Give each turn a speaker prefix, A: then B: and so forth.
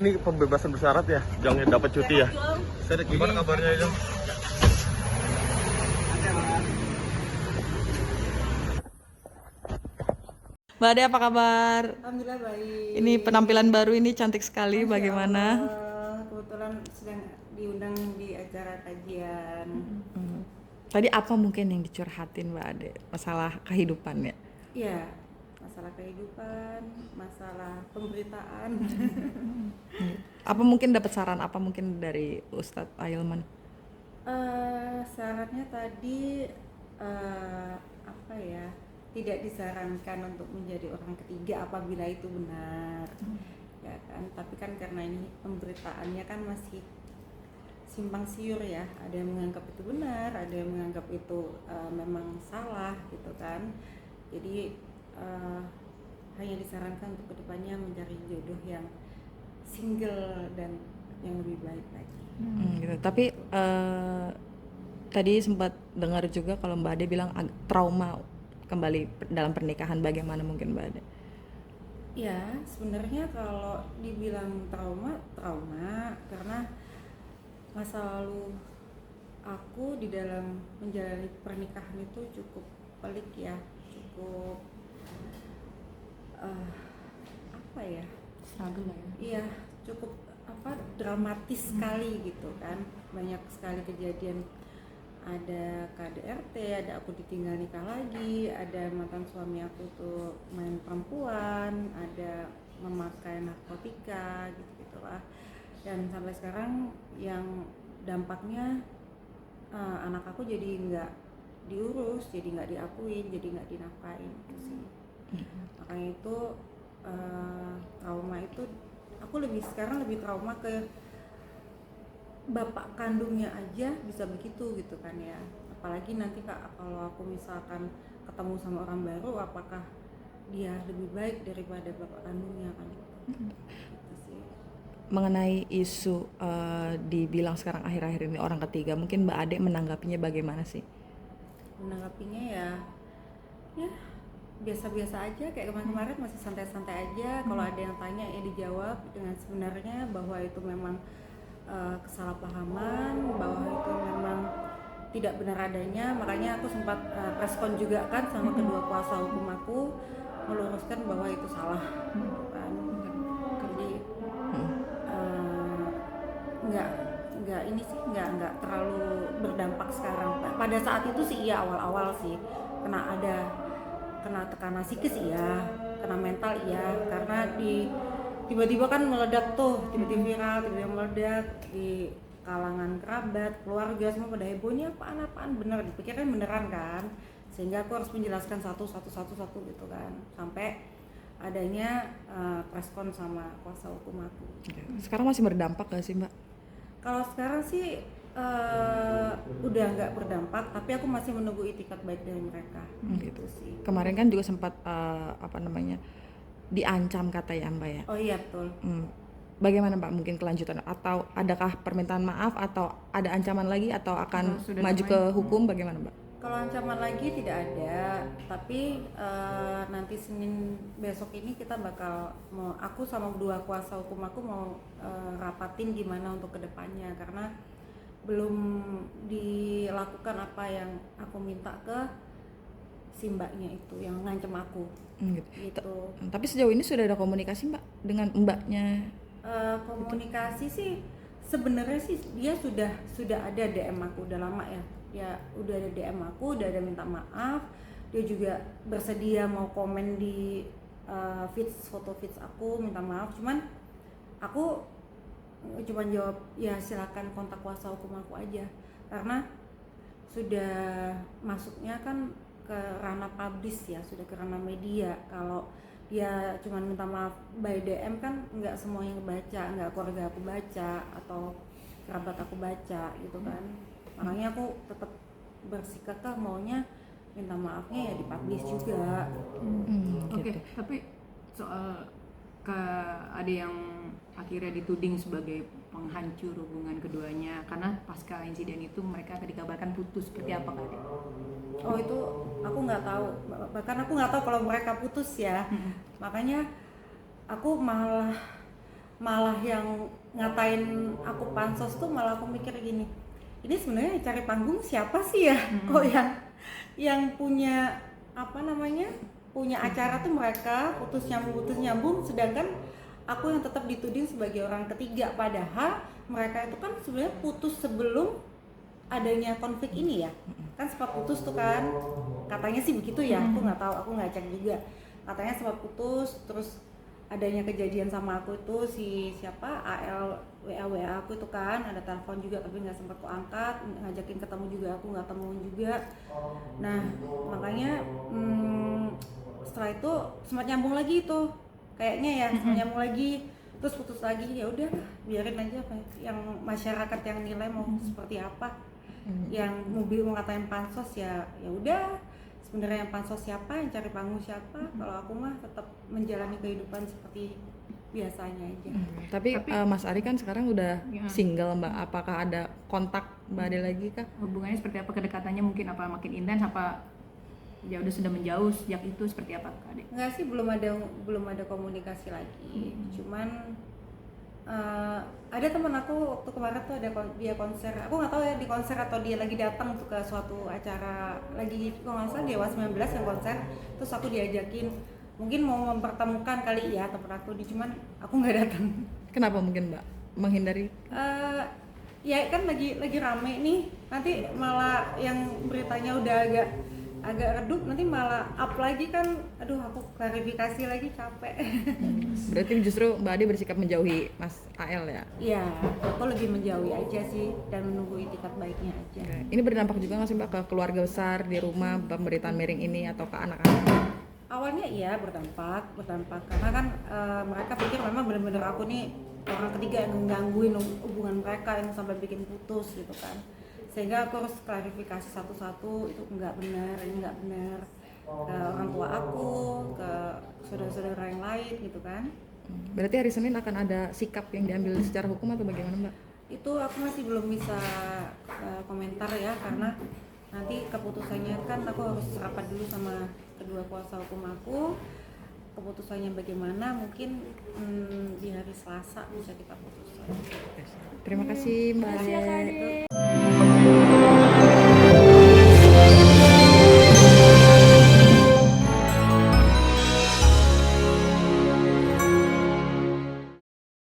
A: Ini pembebasan bersyarat ya, jangan dapat cuti ya. Saya gimana kabarnya itu?
B: Mbak Ade apa kabar?
C: Alhamdulillah baik.
B: Ini penampilan baru ini cantik sekali,
C: Masya
B: bagaimana?
C: Allah, kebetulan sedang diundang di acara kajian.
B: Tadi apa mungkin yang dicurhatin Mbak Ade? Masalah kehidupannya?
C: Ya, masalah kehidupan, masalah pemberitaan.
B: Apa mungkin dapat saran apa mungkin dari Ustadz Ailman?
C: Syaratnya tadi apa ya? Tidak disarankan untuk menjadi orang ketiga apabila itu benar, ya kan? Tapi kan karena ini pemberitaannya kan masih simpang siur ya, ada yang menganggap itu benar, ada yang menganggap itu memang salah gitu kan. Jadi hanya disarankan untuk kedepannya mencari jodoh yang single dan yang lebih baik lagi.
B: Gitu. Tapi tadi sempat dengar juga kalau Mbak Ade bilang trauma kembali dalam pernikahan, bagaimana mungkin Mbak Ade?
C: Ya, sebenarnya kalau dibilang trauma karena masa lalu aku di dalam menjalani pernikahan itu cukup pelik ya, cukup apa ya?
B: Struggle ya.
C: Iya, cukup dramatis sekali gitu kan. Banyak sekali kejadian, ada KDRT, ada aku ditinggal nikah lagi, ada mantan suami aku tuh main perempuan, ada memakai narkotika gitu-gitulah. Dan sampai sekarang yang dampaknya anak aku jadi nggak diurus, jadi nggak diakuin, jadi nggak dinafkain gitu sih. Makanya itu trauma itu aku sekarang lebih trauma ke bapak kandungnya aja bisa begitu gitu kan ya, apalagi nanti kalau aku misalkan ketemu sama orang baru, apakah dia lebih baik daripada bapak kandungnya kan gitu. Gitu sih.
B: Mengenai isu dibilang sekarang akhir-akhir ini orang ketiga, mungkin Mbak Ade menanggapinya bagaimana sih?
C: Menanggapinya ya biasa-biasa aja, kayak kemarin-kemarin masih santai-santai aja. Kalau ada yang tanya ya dijawab dengan sebenarnya bahwa itu memang kesalahpahaman, bahwa itu memang tidak benar adanya. Makanya aku sempat respon juga kan sama kedua kuasa hukum aku, meluruskan bahwa itu salah gitu kan. Jadi nggak ini sih nggak terlalu berdampak sekarang. Pada saat itu sih iya, awal-awal sih kena tekanan psikis iya, kena mental iya, karena tiba-tiba kan meledak tuh, tiba-tiba viral, tiba-tiba meledak di kalangan kerabat, keluarga, semua pada heboh, ini apaan bener, dipikir kan beneran kan, sehingga aku harus menjelaskan satu gitu kan, sampai adanya preskon sama kuasa hukum aku.
B: Sekarang masih berdampak gak sih Mbak?
C: Kalau sekarang sih udah nggak berdampak, tapi aku masih menunggu itikat baik dari mereka. Gitu sih.
B: Kemarin kan juga sempat diancam kata ya Mbak ya?
C: Oh iya betul.
B: Bagaimana Mbak mungkin kelanjutan, atau adakah permintaan maaf atau ada ancaman lagi atau akan maju ke hukum, bagaimana Mbak?
C: Kalau ancaman lagi tidak ada, tapi nanti Senin besok ini kita aku sama dua kuasa hukum aku mau rapatin gimana untuk kedepannya, karena belum dilakukan apa yang aku minta ke si mbaknya itu yang ngancem aku. Gitu.
B: Tapi sejauh ini sudah ada komunikasi Mbak dengan mbaknya?
C: Komunikasi sih sebenarnya sih dia sudah ada DM aku udah lama ya. Ya udah ada DM aku, udah ada minta maaf. Dia juga bersedia mau komen di foto feeds aku minta maaf. Cuman aku cuma jawab ya silakan kontak kuasa hukum aku aja, karena sudah masuknya kan ke ranah publis ya, sudah ke ranah media. Kalau dia cuma minta maaf by DM kan nggak semua yang baca, nggak keluarga aku baca atau kerabat aku baca gitu kan. Makanya aku tetap bersikap maunya minta maafnya ya dipublish juga.
D: Oke. Tapi soal ada yang akhirnya dituding sebagai penghancur hubungan keduanya karena pasca insiden itu mereka dikabarkan putus, seperti apa Kak?
C: Oh itu aku nggak tahu, bahkan aku nggak tahu kalau mereka putus ya. Makanya aku malah malah yang ngatain aku pansos tuh malah aku mikir gini, ini sebenarnya yang cari panggung siapa sih ya? Kok yang punya apa namanya, punya acara tuh mereka, putus nyambung, sedangkan aku yang tetap dituding sebagai orang ketiga, padahal mereka itu kan sebenarnya putus sebelum adanya konflik ini ya, kan sempat putus tuh kan, katanya sih begitu ya, aku nggak tahu, aku nggak cek juga, katanya sempat putus, terus adanya kejadian sama aku itu si siapa AL WA aku itu kan, ada telepon juga tapi nggak sempat aku angkat, ngajakin ketemu juga aku nggak temuin juga. Nah makanya setelah itu sempat nyambung lagi itu kayaknya ya, sempat nyambung lagi terus putus lagi, ya udah biarin aja apa yang masyarakat yang nilai mau seperti apa. Yang mobil ngatain pansos ya udah, sebenarnya yang pansos siapa, yang cari panggung siapa, kalau aku mah tetap menjalani kehidupan seperti biasanya aja.
B: Tapi Mas Ari kan sekarang udah single Mbak, apakah ada kontak Mbak Ade lagi kah?
D: Hubungannya seperti apa, kedekatannya mungkin apa makin intens, apa ya udah sudah menjauh sejak itu, seperti apa Kak Ade?
C: Enggak sih, belum ada komunikasi lagi. Cuman ada teman aku waktu kemarin tuh ada dia konser, aku nggak tahu ya di konser atau dia lagi datang tuh ke suatu acara lagi, kalau nggak salah Dewa 19 yang konser, terus aku diajakin mungkin mau mempertemukan kali ya teman aku, cuman aku nggak datang.
B: Kenapa mungkin Mbak menghindari?
C: Ya kan lagi rame nih, nanti malah yang beritanya udah agak redup, nanti malah up lagi kan, aduh aku klarifikasi lagi capek.
B: Berarti justru Mbak Ade bersikap menjauhi Mas AL ya?
C: Iya, aku lebih menjauhi aja sih dan menunggu itikat baiknya aja.
B: Oke. Ini berdampak juga nggak sih Mbak ke keluarga besar di rumah pemberitaan miring ini atau ke anak-anak?
C: Awalnya iya berdampak karena kan mereka pikir memang benar-benar aku nih orang ketiga yang menggangguin hubungan mereka yang sampai bikin putus gitu kan, sehingga aku harus klarifikasi satu-satu, itu nggak benar, ini nggak benar, ke orang tua aku, ke saudara-saudara yang lain gitu kan.
B: Berarti hari Senin akan ada sikap yang diambil secara hukum atau bagaimana Mbak?
C: Itu aku masih belum bisa komentar ya, karena nanti keputusannya kan aku harus rapat dulu sama kedua kuasa hukum aku, keputusannya bagaimana mungkin di hari Selasa bisa kita putuskan.
B: Terima kasih Mbak Ade.